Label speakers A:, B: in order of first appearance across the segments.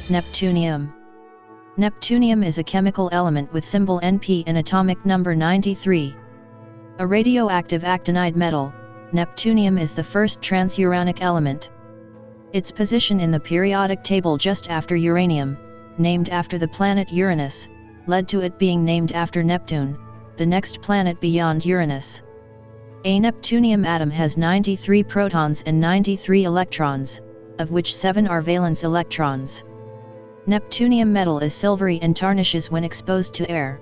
A: Neptunium. Neptunium is a chemical element with symbol Np and atomic number 93. A radioactive actinide metal, Neptunium is the first transuranic element. Its position in the periodic table just after uranium, named after the planet Uranus, led to it being named after Neptune, the next planet beyond Uranus. A neptunium atom has 93 protons and 93 electrons, of which 7 are valence electrons. Neptunium metal is silvery and tarnishes when exposed to air.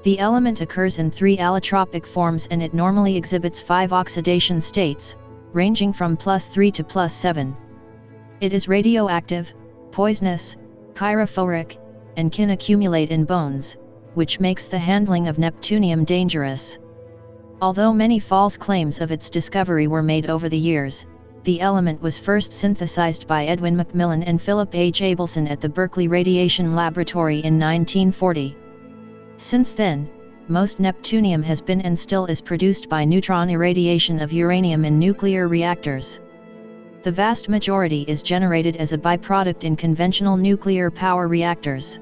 A: The element occurs in 3 allotropic forms and it normally exhibits 5 oxidation states, ranging from +3 to +7. It is radioactive, poisonous, pyrophoric, and can accumulate in bones, which makes the handling of neptunium dangerous. Although many false claims of its discovery were made over the years, the element was first synthesized by Edwin Macmillan and Philip H. Abelson at the Berkeley Radiation Laboratory in 1940. Since then, most neptunium has been and still is produced by neutron irradiation of uranium in nuclear reactors. The vast majority is generated as a byproduct in conventional nuclear power reactors.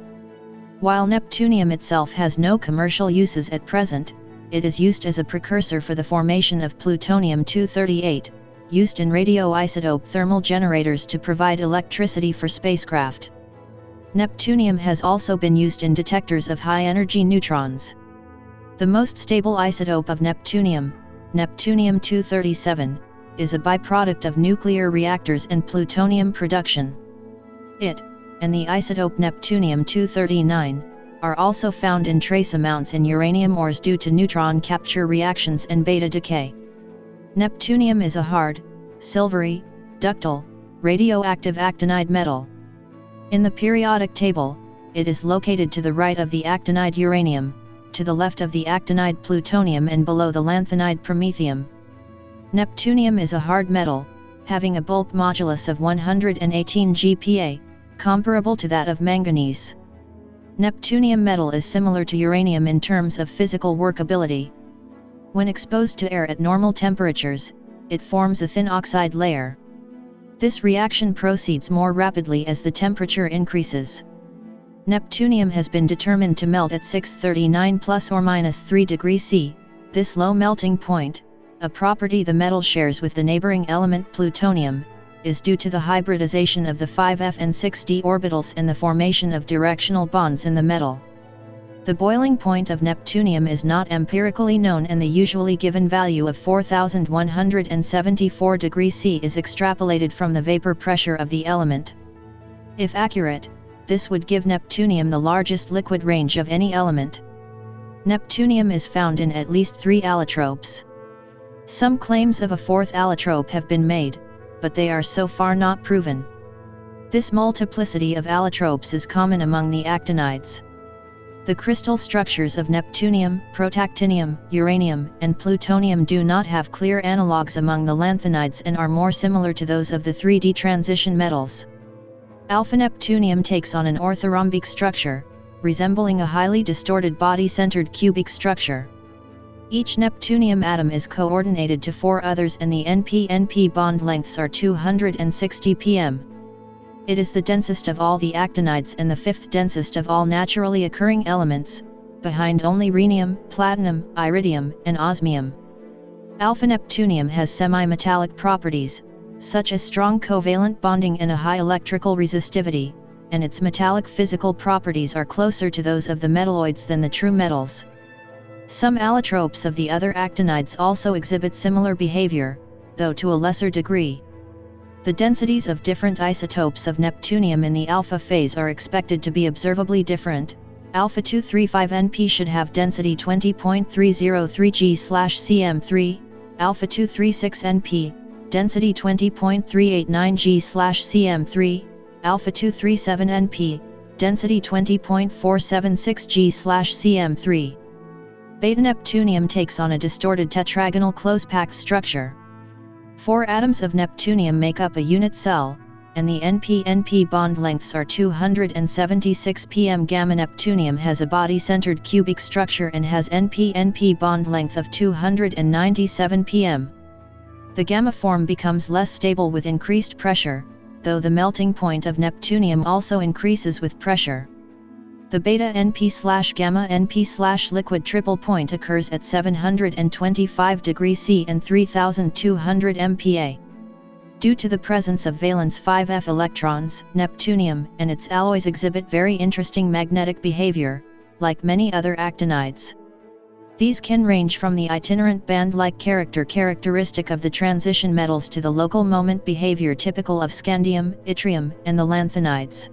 A: While neptunium itself has no commercial uses at present, it is used as a precursor for the formation of plutonium-238, used in radioisotope thermal generators to provide electricity for spacecraft. Neptunium has also been used in detectors of high-energy neutrons. The most stable isotope of neptunium, neptunium-237, is a byproduct of nuclear reactors and plutonium production. It, and the isotope neptunium-239, are also found in trace amounts in uranium ores due to neutron capture reactions and beta decay. Neptunium is a hard, silvery, ductile, radioactive actinide metal. In the periodic table, it is located to the right of the actinide uranium, to the left of the actinide plutonium and below the lanthanide promethium. Neptunium is a hard metal, having a bulk modulus of 118 GPa, comparable to that of manganese. Neptunium metal is similar to uranium in terms of physical workability. When exposed to air at normal temperatures, it forms a thin oxide layer. This reaction proceeds more rapidly as the temperature increases. Neptunium has been determined to melt at 639 ±3 degrees C. This low melting point, a property the metal shares with the neighboring element plutonium, is due to the hybridization of the 5f and 6d orbitals and the formation of directional bonds in the metal. The boiling point of neptunium is not empirically known and the usually given value of 4174 degrees C is extrapolated from the vapor pressure of the element. If accurate, this would give neptunium the largest liquid range of any element. Neptunium is found in at least 3 allotropes. Some claims of a 4th allotrope have been made, but they are so far not proven. This multiplicity of allotropes is common among the actinides. The crystal structures of neptunium, protactinium, uranium, and plutonium do not have clear analogues among the lanthanides and are more similar to those of the 3D transition metals. Alpha-neptunium takes on an orthorhombic structure, resembling a highly distorted body-centered cubic structure. Each neptunium atom is coordinated to 4 others and the Np-Np bond lengths are 260 pm. It is the densest of all the actinides and the 5th densest of all naturally occurring elements, behind only rhenium, platinum, iridium, and osmium. Alpha-neptunium has semi-metallic properties, such as strong covalent bonding and a high electrical resistivity, and its metallic physical properties are closer to those of the metalloids than the true metals. Some allotropes of the other actinides also exhibit similar behavior, though to a lesser degree. The densities of different isotopes of neptunium in the alpha phase are expected to be observably different. Alpha 235 Np should have density 20.303 G/cm3, alpha 236 Np, density 20.389 G/cm3, alpha 237 Np, density 20.476 G/cm3. Beta-neptunium takes on a distorted tetragonal close-packed structure. 4 atoms of neptunium make up a unit cell, and the Np-Np bond lengths are 276 pm. Gamma-neptunium has a body-centered cubic structure and has Np-Np bond length of 297 pm. The gamma form becomes less stable with increased pressure, though the melting point of neptunium also increases with pressure. The beta Np/gamma Np/liquid triple point occurs at 725 degrees C and 3200 MPa. Due to the presence of valence 5f electrons, neptunium and its alloys exhibit very interesting magnetic behavior, like many other actinides. These can range from the itinerant band-like characteristic of the transition metals to the local moment behavior typical of scandium, yttrium, and the lanthanides.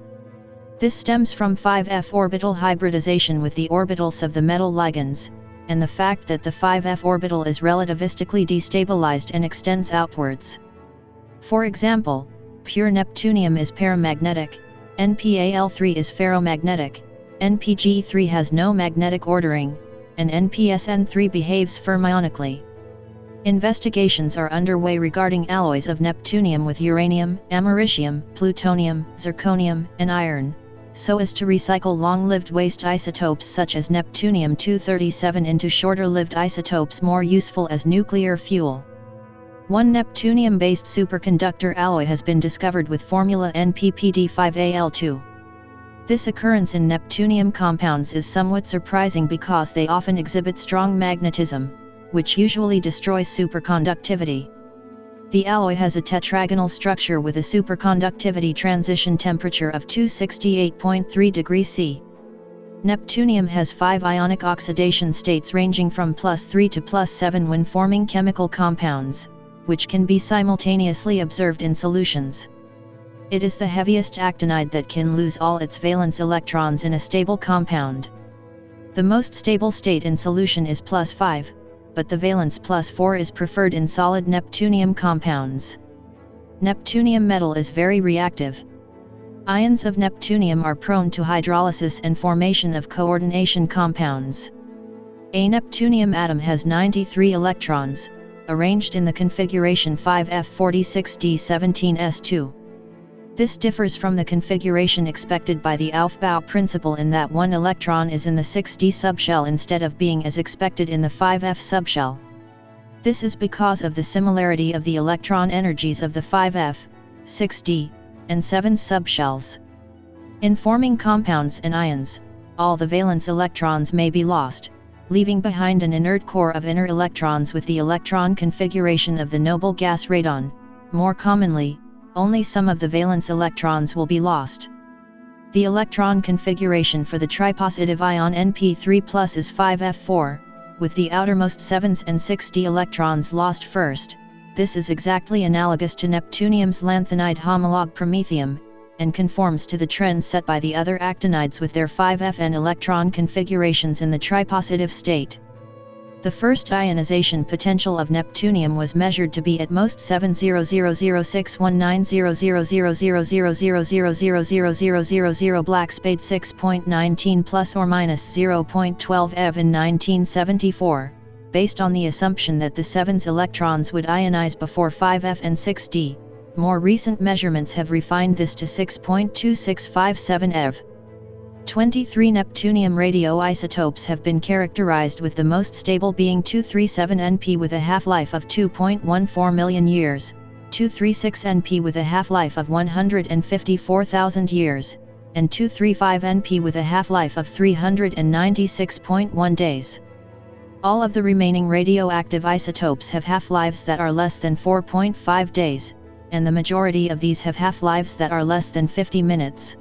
A: This stems from 5f orbital hybridization with the orbitals of the metal ligands, and the fact that the 5f orbital is relativistically destabilized and extends outwards. For example, pure neptunium is paramagnetic, NpAl3 is ferromagnetic, NpG3 has no magnetic ordering, and NpSN3 behaves fermionically. Investigations are underway regarding alloys of neptunium with uranium, americium, plutonium, zirconium, and iron, so as to recycle long-lived waste isotopes such as neptunium-237 into shorter-lived isotopes more useful as nuclear fuel. One neptunium-based superconductor alloy has been discovered with formula NppD5Al2. This occurrence in neptunium compounds is somewhat surprising because they often exhibit strong magnetism, which usually destroys superconductivity. The alloy has a tetragonal structure with a superconductivity transition temperature of 268.3 degrees C. Neptunium has 5 ionic oxidation states ranging from +3 to +7 when forming chemical compounds, which can be simultaneously observed in solutions. It is the heaviest actinide that can lose all its valence electrons in a stable compound. The most stable state in solution is +5, but the valence +4 is preferred in solid neptunium compounds. Neptunium metal is very reactive. Ions of neptunium are prone to hydrolysis and formation of coordination compounds. A neptunium atom has 93 electrons, arranged in the configuration 5f46d17s2. This differs from the configuration expected by the Aufbau principle in that one electron is in the 6d subshell instead of being as expected in the 5f subshell. This is because of the similarity of the electron energies of the 5f, 6d, and 7 subshells. In forming compounds and ions, all the valence electrons may be lost, leaving behind an inert core of inner electrons with the electron configuration of the noble gas radon. More commonly, only some of the valence electrons will be lost. The electron configuration for the tripositive ion Np3+ is 5f4, with the outermost 7s and 6d electrons lost first. This is exactly analogous to neptunium's lanthanide homologue promethium, and conforms to the trend set by the other actinides with their 5fn electron configurations in the tripositive state. The first ionization potential of neptunium was measured to be at most 7000619000000000000 black spade 6.19 plus or minus 0.12 eV in 1974, based on the assumption that the 7s electrons would ionize before 5f and 6d. More recent measurements have refined this to 6.2657 eV. 23 neptunium radioisotopes have been characterized, with the most stable being 237Np with a half-life of 2.14 million years, 236Np with a half-life of 154,000 years, and 235Np with a half-life of 396.1 days. All of the remaining radioactive isotopes have half-lives that are less than 4.5 days, and the majority of these have half-lives that are less than 50 minutes.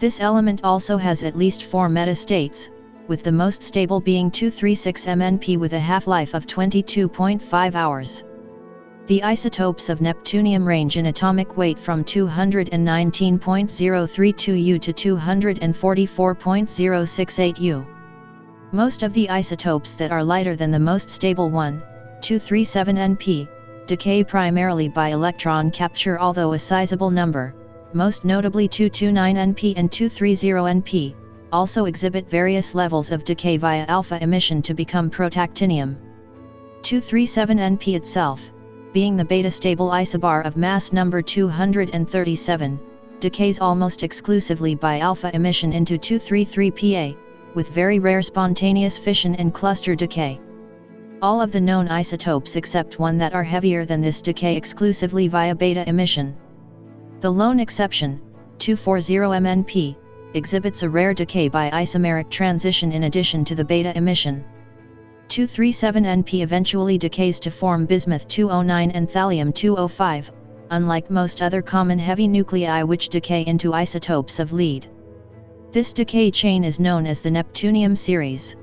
A: This element also has at least 4 metastates, with the most stable being 236MNP with a half-life of 22.5 hours. The isotopes of neptunium range in atomic weight from 219.032 U to 244.068 U. Most of the isotopes that are lighter than the most stable one, 237Np, decay primarily by electron capture, although a sizable number, most notably 229Np and 230Np, also exhibit various levels of decay via alpha emission to become protactinium. 237Np itself, being the beta-stable isobar of mass number 237, decays almost exclusively by alpha emission into 233Pa, with very rare spontaneous fission and cluster decay. All of the known isotopes except one that are heavier than this decay exclusively via beta emission. The lone exception, 240MnP, exhibits a rare decay by isomeric transition in addition to the beta emission. 237Np eventually decays to form bismuth-209 and thallium-205, unlike most other common heavy nuclei which decay into isotopes of lead. This decay chain is known as the Neptunium series.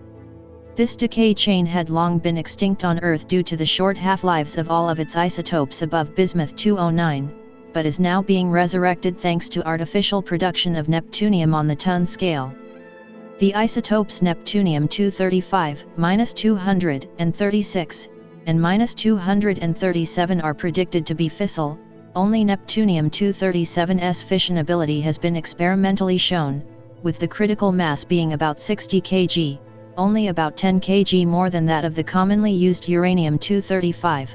A: This decay chain had long been extinct on Earth due to the short half-lives of all of its isotopes above bismuth-209, but is now being resurrected thanks to artificial production of neptunium on the ton scale. The isotopes Neptunium-235, -236, and -237 are predicted to be fissile. Only Neptunium-237's fissionability has been experimentally shown, with the critical mass being about 60 kg, only about 10 kg more than that of the commonly used uranium-235.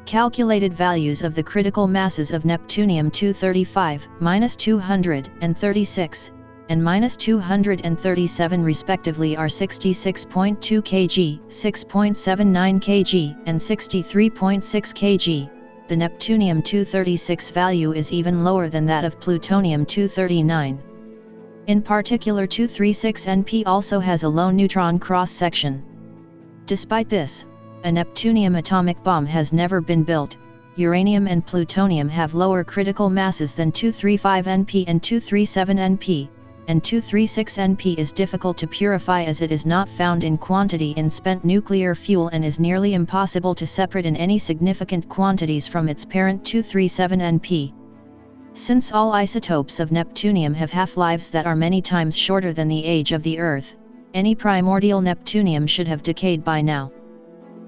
A: Calculated values of the critical masses of Neptunium-235, -236, and -237 respectively are 66.2 kg, 6.79 kg, and 63.6 kg. The Neptunium-236 value is even lower than that of plutonium-239. In particular, 236Np also has a low neutron cross-section. Despite this, a neptunium atomic bomb has never been built. Uranium and plutonium have lower critical masses than 235Np and 237Np, and 236Np is difficult to purify as it is not found in quantity in spent nuclear fuel and is nearly impossible to separate in any significant quantities from its parent 237Np. Since all isotopes of neptunium have half-lives that are many times shorter than the age of the Earth, any primordial neptunium should have decayed by now.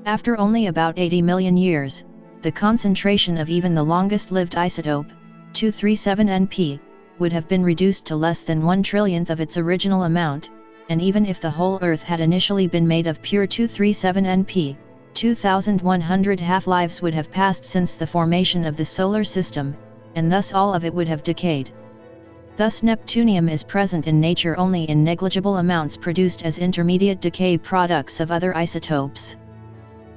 A: After only about 80 million years, the concentration of even the longest-lived isotope, 237Np, would have been reduced to less than 1/1,000,000th of its original amount, and even if the whole Earth had initially been made of pure 237Np, 2,100 half-lives would have passed since the formation of the Solar System, and thus all of it would have decayed. Thus neptunium is present in nature only in negligible amounts produced as intermediate decay products of other isotopes.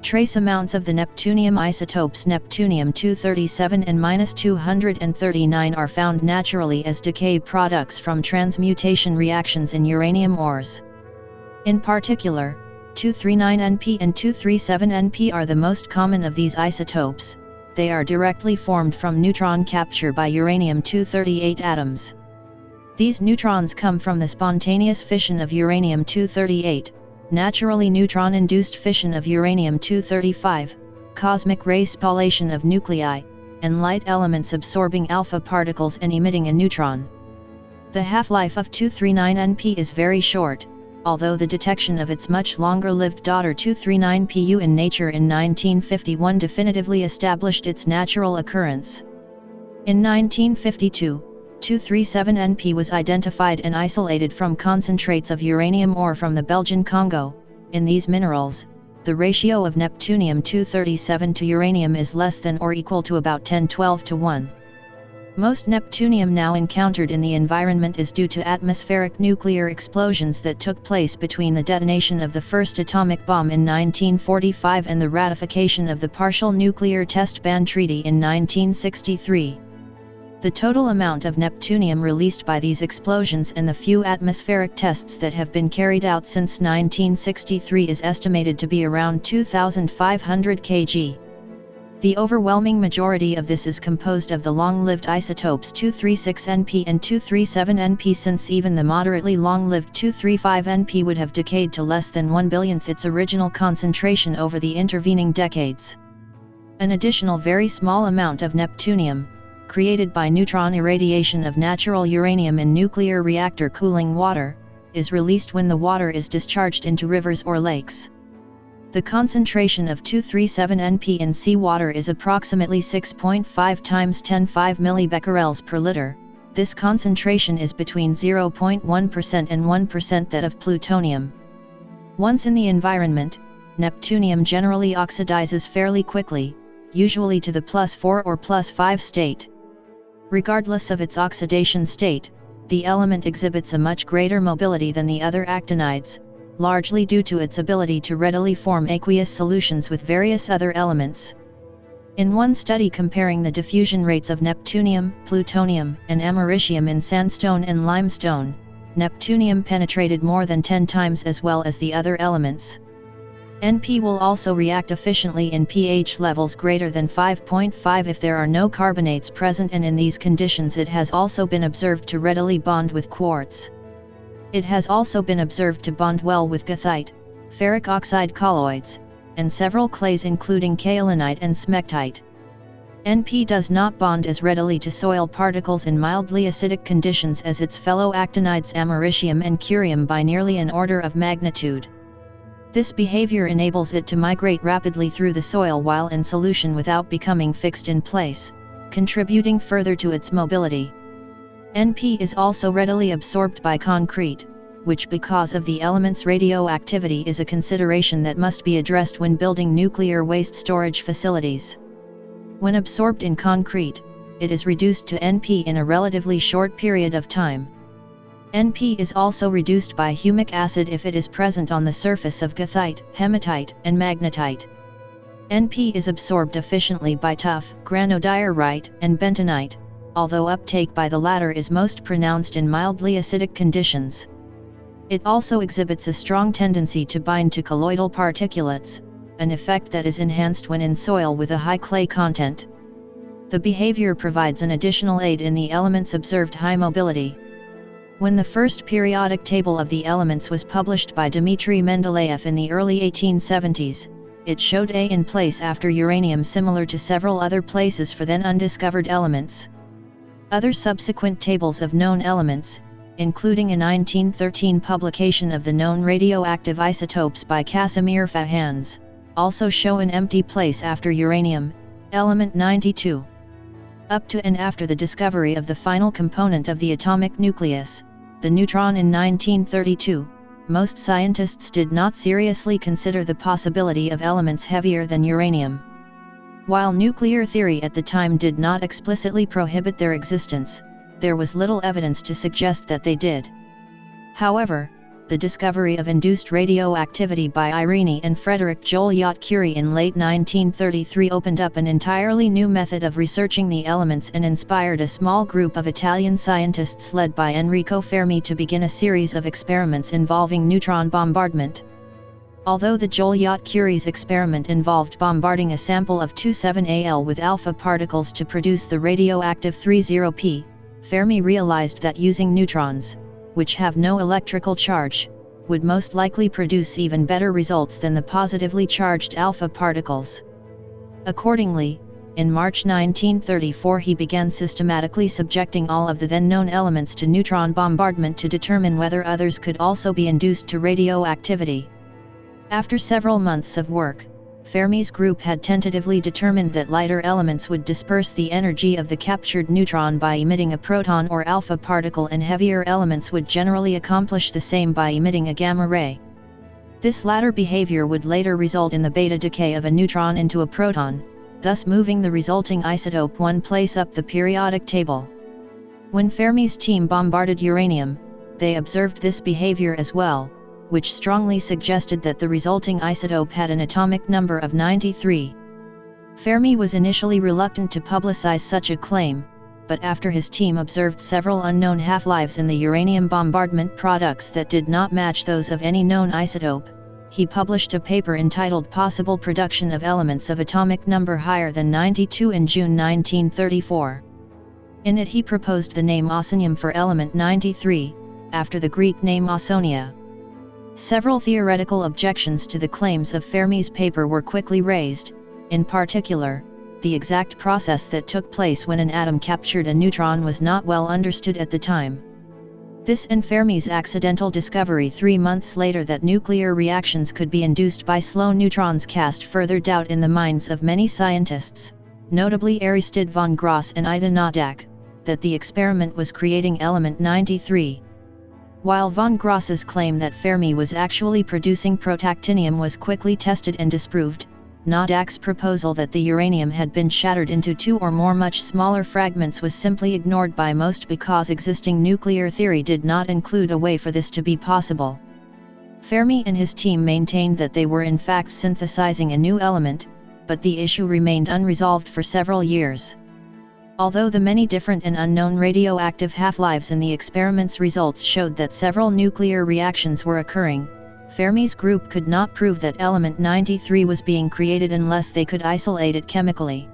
A: Trace amounts of the neptunium isotopes Neptunium-237 and -239 are found naturally as decay products from transmutation reactions in uranium ores. In particular, 239Np and 237Np are the most common of these isotopes. They are directly formed from neutron capture by uranium-238 atoms. These neutrons come from the spontaneous fission of uranium-238, naturally neutron-induced fission of uranium-235, cosmic ray spallation of nuclei, and light elements absorbing alpha particles and emitting a neutron. The half-life of 239Np is very short, although the detection of its much longer-lived daughter 239Pu in nature in 1951 definitively established its natural occurrence. In 1952, 237Np was identified and isolated from concentrates of uranium ore from the Belgian Congo. In these minerals, the ratio of Neptunium-237 to uranium is less than or equal to about 1012 to 1. Most neptunium now encountered in the environment is due to atmospheric nuclear explosions that took place between the detonation of the first atomic bomb in 1945 and the ratification of the Partial Nuclear Test Ban Treaty in 1963. The total amount of neptunium released by these explosions and the few atmospheric tests that have been carried out since 1963 is estimated to be around 2,500 kg. The overwhelming majority of this is composed of the long-lived isotopes 236Np and 237Np, since even the moderately long-lived 235Np would have decayed to less than 1/100000th its original concentration over the intervening decades. An additional very small amount of neptunium, created by neutron irradiation of natural uranium in nuclear reactor cooling water, is released when the water is discharged into rivers or lakes. The concentration of 237Np in seawater is approximately 6.5 times 10⁵ millibecquerels per liter. This concentration is between 0.1% and 1% that of plutonium. Once in the environment, neptunium generally oxidizes fairly quickly, usually to the +4 or +5 state. Regardless of its oxidation state, the element exhibits a much greater mobility than the other actinides, largely due to its ability to readily form aqueous solutions with various other elements. In one study comparing the diffusion rates of neptunium, plutonium, and americium in sandstone and limestone, neptunium penetrated more than 10 times as well as the other elements. Np will also react efficiently in pH levels greater than 5.5 if there are no carbonates present, and in these conditions it has also been observed to readily bond with quartz. It has also been observed to bond well with goethite, ferric oxide colloids, and several clays including kaolinite and smectite. Np does not bond as readily to soil particles in mildly acidic conditions as its fellow actinides americium and curium by nearly an order of magnitude. This behavior enables it to migrate rapidly through the soil while in solution without becoming fixed in place, contributing further to its mobility. Np is also readily absorbed by concrete, which because of the element's radioactivity is a consideration that must be addressed when building nuclear waste storage facilities. When absorbed in concrete, it is reduced to Np in a relatively short period of time. Np is also reduced by humic acid if it is present on the surface of goethite, hematite, and magnetite. Np is absorbed efficiently by tuff, granodiorite, and bentonite, although uptake by the latter is most pronounced in mildly acidic conditions. It also exhibits a strong tendency to bind to colloidal particulates, an effect that is enhanced when in soil with a high clay content. The behavior provides an additional aid in the element's observed high mobility. When the first periodic table of the elements was published by Dmitry Mendeleev in the early 1870s, it showed A in place after uranium similar to several other places for then undiscovered elements. Other subsequent tables of known elements, including a 1913 publication of the known radioactive isotopes by Casimir Fahans, also show an empty place after uranium, element 92. Up to and after the discovery of the final component of the atomic nucleus, the neutron in 1932, most scientists did not seriously consider the possibility of elements heavier than uranium. While nuclear theory at the time did not explicitly prohibit their existence, there was little evidence to suggest that they did. However, the discovery of induced radioactivity by Irene and Frederick Joliot-Curie in late 1933 opened up an entirely new method of researching the elements and inspired a small group of Italian scientists led by Enrico Fermi to begin a series of experiments involving neutron bombardment. Although the Joliot-Curie's experiment involved bombarding a sample of 27Al with alpha particles to produce the radioactive 30P, Fermi realized that using neutrons, which have no electrical charge, would most likely produce even better results than the positively charged alpha particles. Accordingly, in March 1934 he began systematically subjecting all of the then known elements to neutron bombardment to determine whether others could also be induced to radioactivity. After several months of work, Fermi's group had tentatively determined that lighter elements would disperse the energy of the captured neutron by emitting a proton or alpha particle, and heavier elements would generally accomplish the same by emitting a gamma ray. This latter behavior would later result in the beta decay of a neutron into a proton, thus moving the resulting isotope one place up the periodic table. When Fermi's team bombarded uranium, they observed this behavior as well, which strongly suggested that the resulting isotope had an atomic number of 93. Fermi was initially reluctant to publicize such a claim, but after his team observed several unknown half-lives in the uranium bombardment products that did not match those of any known isotope, he published a paper entitled Possible Production of Elements of Atomic Number Higher than 92 in June 1934. In it he proposed the name osonium for element 93, after the Greek name Ausonia. Several theoretical objections to the claims of Fermi's paper were quickly raised, in particular, the exact process that took place when an atom captured a neutron was not well understood at the time. This and Fermi's accidental discovery 3 months later that nuclear reactions could be induced by slow neutrons cast further doubt in the minds of many scientists, notably Aristide von Gross and Ida Noddack, that the experiment was creating element 93. While von Gross's claim that Fermi was actually producing protactinium was quickly tested and disproved, Noddack's proposal that the uranium had been shattered into 2 or more much smaller fragments was simply ignored by most because existing nuclear theory did not include a way for this to be possible. Fermi and his team maintained that they were in fact synthesizing a new element, but the issue remained unresolved for several years. Although the many different and unknown radioactive half-lives in the experiment's results showed that several nuclear reactions were occurring, Fermi's group could not prove that element 93 was being created unless they could isolate it chemically.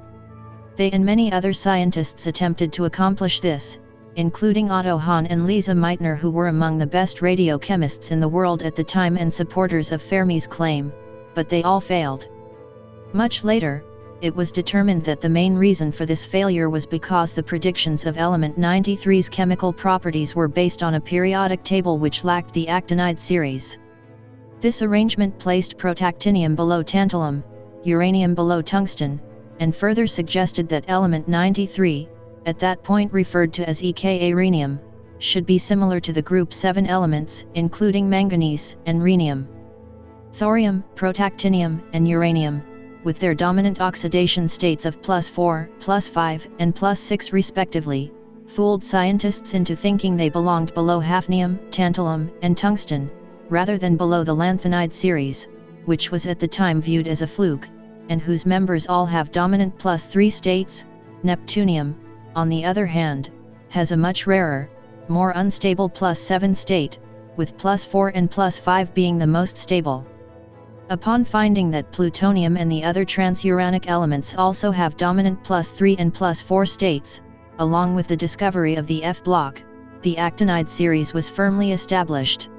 A: They and many other scientists attempted to accomplish this, including Otto Hahn and Lisa Meitner, who were among the best radiochemists in the world at the time and supporters of Fermi's claim, but they all failed. Much later, it was determined that the main reason for this failure was because the predictions of element 93's chemical properties were based on a periodic table which lacked the actinide series. This arrangement placed protactinium below tantalum, uranium below tungsten, and further suggested that element 93, at that point referred to as Ek-rhenium, should be similar to the group 7 elements, including manganese and rhenium. Thorium, protactinium, and uranium, with their dominant oxidation states of +4, +5, and +6 respectively, fooled scientists into thinking they belonged below hafnium, tantalum, and tungsten, rather than below the lanthanide series, which was at the time viewed as a fluke, and whose members all have dominant +3 states. Neptunium, on the other hand, has a much rarer, more unstable +7 state, with +4 and +5 being the most stable. Upon finding that plutonium and the other transuranic elements also have dominant +3 and +4 states, along with the discovery of the F block, the actinide series was firmly established.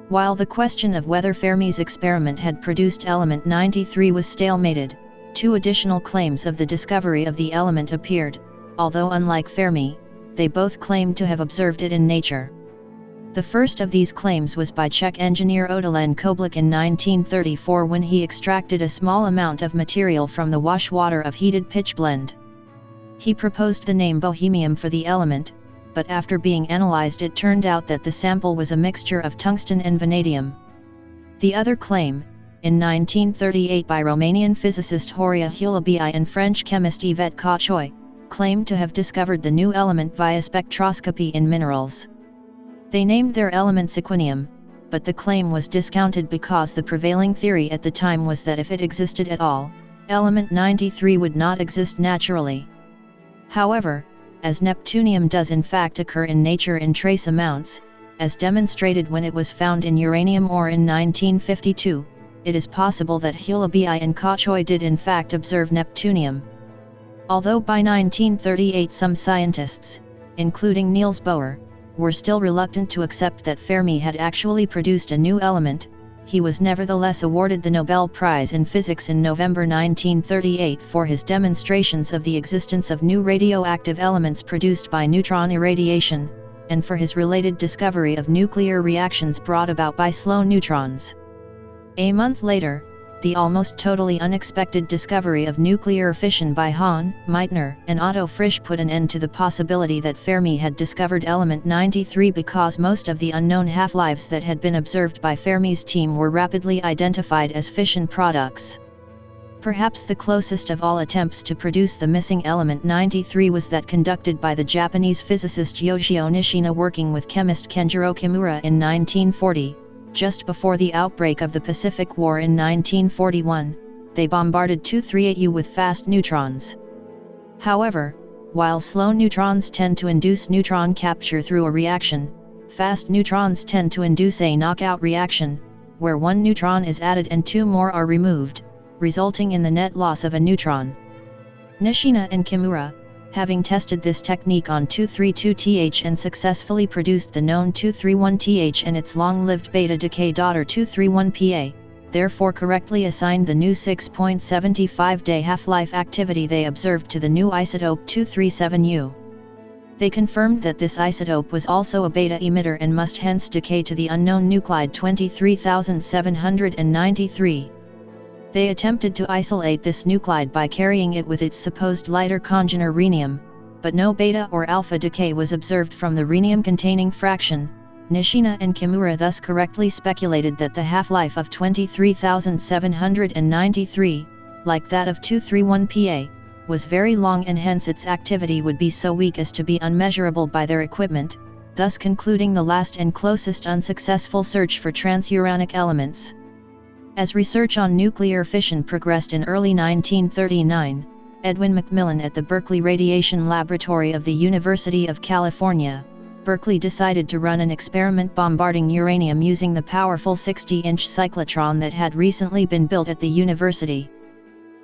A: While the question of whether Fermi's experiment had produced element 93 was stalemated, 2 additional claims of the discovery of the element appeared, although unlike Fermi, they both claimed to have observed it in nature. The first of these claims was by Czech engineer Odalen Koblik in 1934 when he extracted a small amount of material from the wash water of heated pitchblende. He proposed the name bohemium for the element, but after being analyzed it turned out that the sample was a mixture of tungsten and vanadium. The other claim, in 1938 by Romanian physicist Horia Hulabii and French chemist Yvette Cauchoy, claimed to have discovered the new element via spectroscopy in minerals. They named their element sequinium, but the claim was discounted because the prevailing theory at the time was that if it existed at all, element 93 would not exist naturally. However, as neptunium does in fact occur in nature in trace amounts, as demonstrated when it was found in uranium ore in 1952, it is possible that Hulabii and Cauchoy did in fact observe neptunium. Although by 1938 some scientists, including Niels Bohr, were still reluctant to accept that Fermi had actually produced a new element, he was nevertheless awarded the Nobel Prize in Physics in November 1938 for his demonstrations of the existence of new radioactive elements produced by neutron irradiation, and for his related discovery of nuclear reactions brought about by slow neutrons. A month later, the almost totally unexpected discovery of nuclear fission by Hahn, Meitner, and Otto Frisch put an end to the possibility that Fermi had discovered element 93 because most of the unknown half-lives that had been observed by Fermi's team were rapidly identified as fission products. Perhaps the closest of all attempts to produce the missing element 93 was that conducted by the Japanese physicist Yoshio Nishina working with chemist Kenjiro Kimura in 1940. Just before the outbreak of the Pacific War in 1941, they bombarded 238U with fast neutrons. However, while slow neutrons tend to induce neutron capture through a reaction, fast neutrons tend to induce a knockout reaction, where 1 neutron is added and 2 more are removed, resulting in the net loss of a neutron. Nishina and Kimura, having tested this technique on 232Th and successfully produced the known 231Th and its long-lived beta decay daughter 231Pa, therefore correctly assigned the new 6.75-day half-life activity they observed to the new isotope 237U. They confirmed that this isotope was also a beta emitter and must hence decay to the unknown nuclide 23793. They attempted to isolate this nuclide by carrying it with its supposed lighter congener rhenium, but no beta or alpha decay was observed from the rhenium-containing fraction. Nishina and Kimura thus correctly speculated that the half-life of 23793, like that of 231Pa, was very long and hence its activity would be so weak as to be unmeasurable by their equipment, thus concluding the last and closest unsuccessful search for transuranic elements. As research on nuclear fission progressed in early 1939, Edwin McMillan at the Berkeley Radiation Laboratory of the University of California, Berkeley decided to run an experiment bombarding uranium using the powerful 60-inch cyclotron that had recently been built at the university.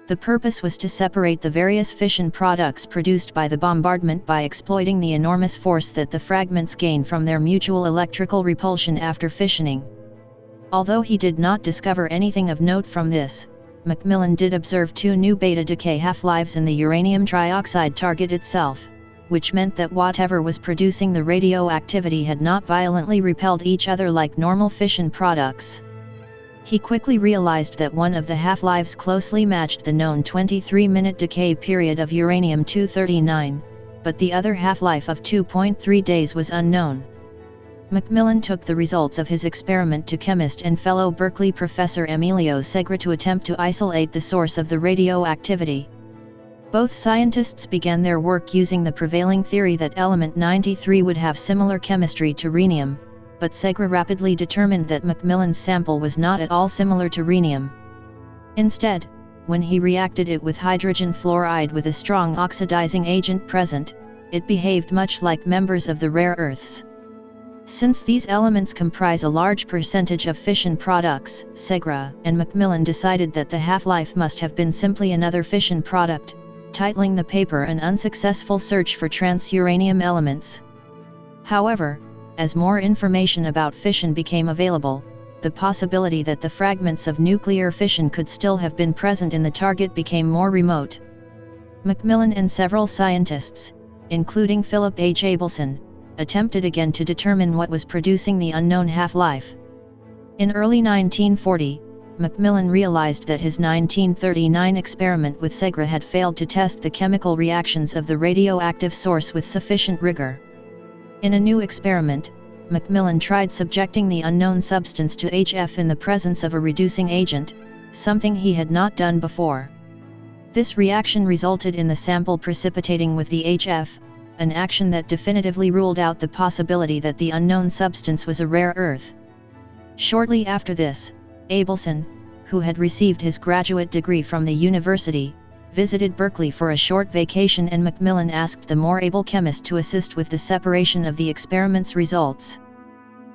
A: The purpose was to separate the various fission products produced by the bombardment by exploiting the enormous force that the fragments gain from their mutual electrical repulsion after fissioning. Although he did not discover anything of note from this, McMillan did observe 2 new beta decay half-lives in the uranium trioxide target itself, which meant that whatever was producing the radioactivity had not violently repelled each other like normal fission products. He quickly realized that one of the half-lives closely matched the known 23-minute decay period of uranium-239, but the other half-life of 2.3 days was unknown. McMillan took the results of his experiment to chemist and fellow Berkeley professor Emilio Segre to attempt to isolate the source of the radioactivity. Both scientists began their work using the prevailing theory that element 93 would have similar chemistry to rhenium, but Segre rapidly determined that McMillan's sample was not at all similar to rhenium. Instead, when he reacted it with hydrogen fluoride with a strong oxidizing agent present, it behaved much like members of the rare earths. Since these elements comprise a large percentage of fission products, Segre and McMillan decided that the half-life must have been simply another fission product, titling the paper An Unsuccessful Search for Transuranium Elements. However, as more information about fission became available, the possibility that the fragments of nuclear fission could still have been present in the target became more remote. McMillan and several scientists, including Philip H. Abelson, attempted again to determine what was producing the unknown half-life. In early 1940, McMillan realized that his 1939 experiment with Segre had failed to test the chemical reactions of the radioactive source with sufficient rigor. In a new experiment, McMillan tried subjecting the unknown substance to HF in the presence of a reducing agent, something he had not done before. This reaction resulted in the sample precipitating with the HF, an action that definitively ruled out the possibility that the unknown substance was a rare earth. Shortly after this, Abelson, who had received his graduate degree from the university, visited Berkeley for a short vacation, and McMillan asked the more able chemist to assist with the separation of the experiment's results.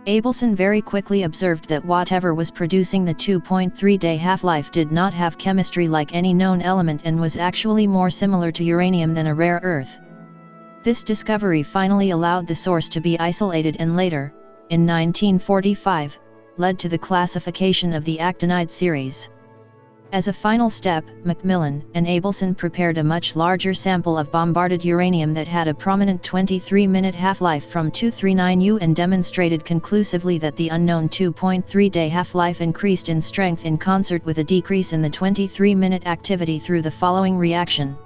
A: Abelson very quickly observed that whatever was producing the 2.3-day half-life did not have chemistry like any known element and was actually more similar to uranium than a rare earth. This discovery finally allowed the source to be isolated and later, in 1945, led to the classification of the actinide series. As a final step, McMillan and Abelson prepared a much larger sample of bombarded uranium that had a prominent 23-minute half-life from 239U and demonstrated conclusively that the unknown 2.3-day half-life increased in strength in concert with a decrease in the 23-minute activity through the following reaction.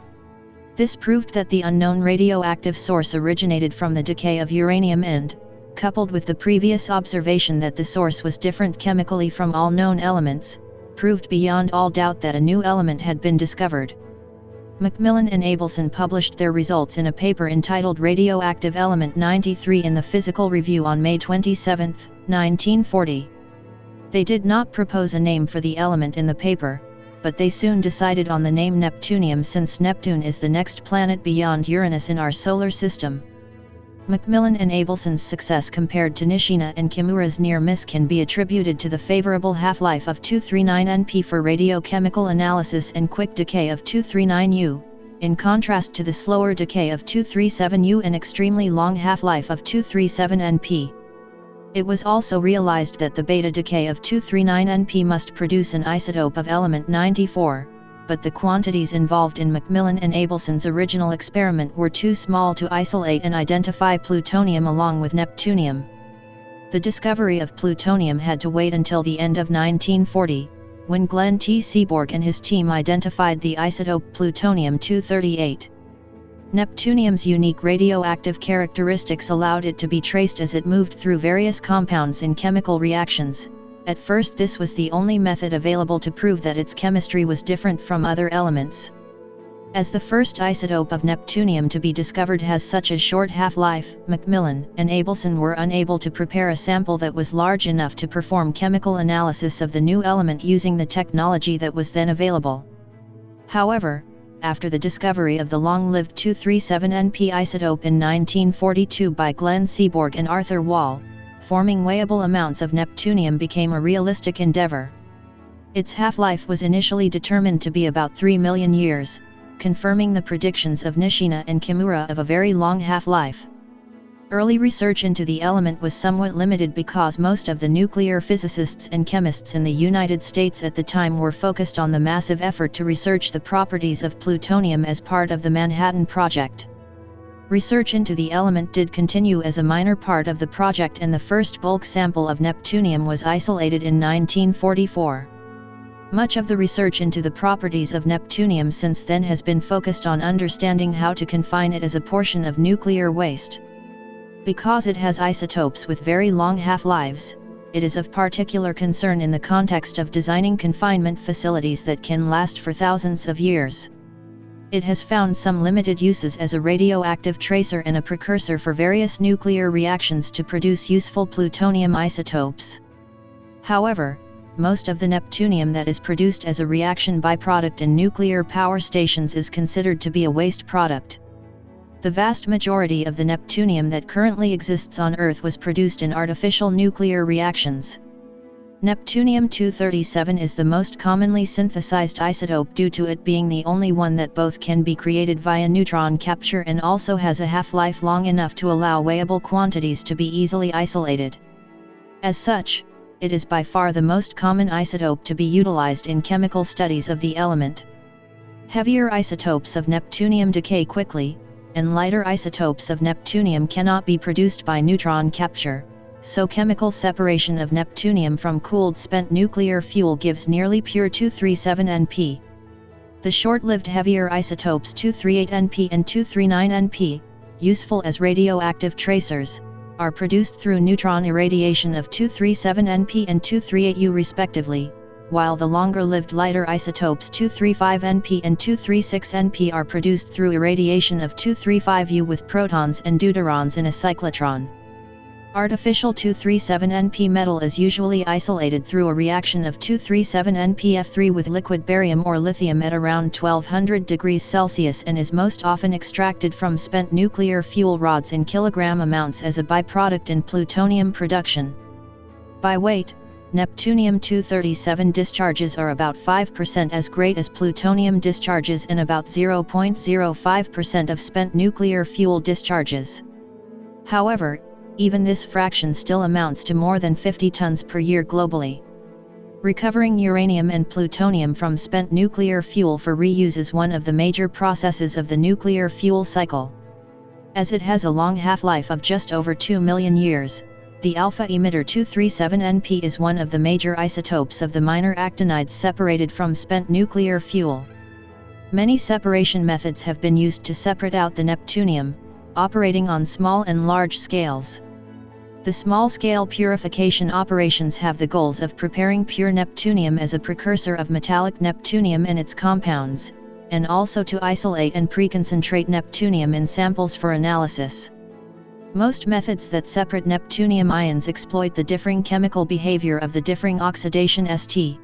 A: This proved that the unknown radioactive source originated from the decay of uranium and, coupled with the previous observation that the source was different chemically from all known elements, proved beyond all doubt that a new element had been discovered. McMillan and Abelson published their results in a paper entitled Radioactive Element 93 in the Physical Review on May 27, 1940. They did not propose a name for the element in the paper, but they soon decided on the name Neptunium since Neptune is the next planet beyond Uranus in our solar system. McMillan and Abelson's success compared to Nishina and Kimura's near miss can be attributed to the favorable half-life of 239Np for radiochemical analysis and quick decay of 239U, in contrast to the slower decay of 237U and extremely long half-life of 237Np. It was also realized that the beta decay of 239Np must produce an isotope of element 94, but the quantities involved in McMillan and Abelson's original experiment were too small to isolate and identify plutonium along with neptunium. The discovery of plutonium had to wait until the end of 1940, when Glenn T. Seaborg and his team identified the isotope plutonium-238. Neptunium's unique radioactive characteristics allowed it to be traced as it moved through various compounds in chemical reactions. At first, this was the only method available to prove that its chemistry was different from other elements. As the first isotope of neptunium to be discovered has such a short half-life, Macmillan and Abelson were unable to prepare a sample that was large enough to perform chemical analysis of the new element using the technology that was then available. However, after the discovery of the long-lived 237Np isotope in 1942 by Glenn Seaborg and Arthur Wall, forming weighable amounts of neptunium became a realistic endeavor. Its half-life was initially determined to be about 3 million years, confirming the predictions of Nishina and Kimura of a very long half-life. Early research into the element was somewhat limited because most of the nuclear physicists and chemists in the United States at the time were focused on the massive effort to research the properties of plutonium as part of the Manhattan Project. Research into the element did continue as a minor part of the project, and the first bulk sample of neptunium was isolated in 1944. Much of the research into the properties of neptunium since then has been focused on understanding how to confine it as a portion of nuclear waste. Because it has isotopes with very long half-lives, it is of particular concern in the context of designing confinement facilities that can last for thousands of years. It has found some limited uses as a radioactive tracer and a precursor for various nuclear reactions to produce useful plutonium isotopes. However, most of the neptunium that is produced as a reaction byproduct in nuclear power stations is considered to be a waste product. The vast majority of the neptunium that currently exists on Earth was produced in artificial nuclear reactions. Neptunium-237 is the most commonly synthesized isotope due to it being the only one that both can be created via neutron capture and also has a half-life long enough to allow weighable quantities to be easily isolated. As such, it is by far the most common isotope to be utilized in chemical studies of the element. Heavier isotopes of neptunium decay quickly, and lighter isotopes of neptunium cannot be produced by neutron capture, so chemical separation of neptunium from cooled spent nuclear fuel gives nearly pure 237Np. The short-lived heavier isotopes 238Np and 239Np, useful as radioactive tracers, are produced through neutron irradiation of 237Np and 238U respectively, while the longer-lived lighter isotopes 235Np and 236Np are produced through irradiation of 235U with protons and deuterons in a cyclotron. Artificial 237Np metal is usually isolated through a reaction of 237NpF3 with liquid barium or lithium at around 1200 degrees Celsius and is most often extracted from spent nuclear fuel rods in kilogram amounts as a byproduct in plutonium production. By weight, Neptunium-237 discharges are about 5% as great as plutonium discharges and about 0.05% of spent nuclear fuel discharges. However, even this fraction still amounts to more than 50 tons per year globally. Recovering uranium and plutonium from spent nuclear fuel for reuse is one of the major processes of the nuclear fuel cycle. As it has a long half-life of just over 2 million years, the alpha emitter 237Np is one of the major isotopes of the minor actinides separated from spent nuclear fuel. Many separation methods have been used to separate out the neptunium, operating on small and large scales. The small-scale purification operations have the goals of preparing pure neptunium as a precursor of metallic neptunium and its compounds, and also to isolate and preconcentrate neptunium in samples for analysis. Most methods that separate neptunium ions exploit the differing chemical behavior of the differing oxidation St.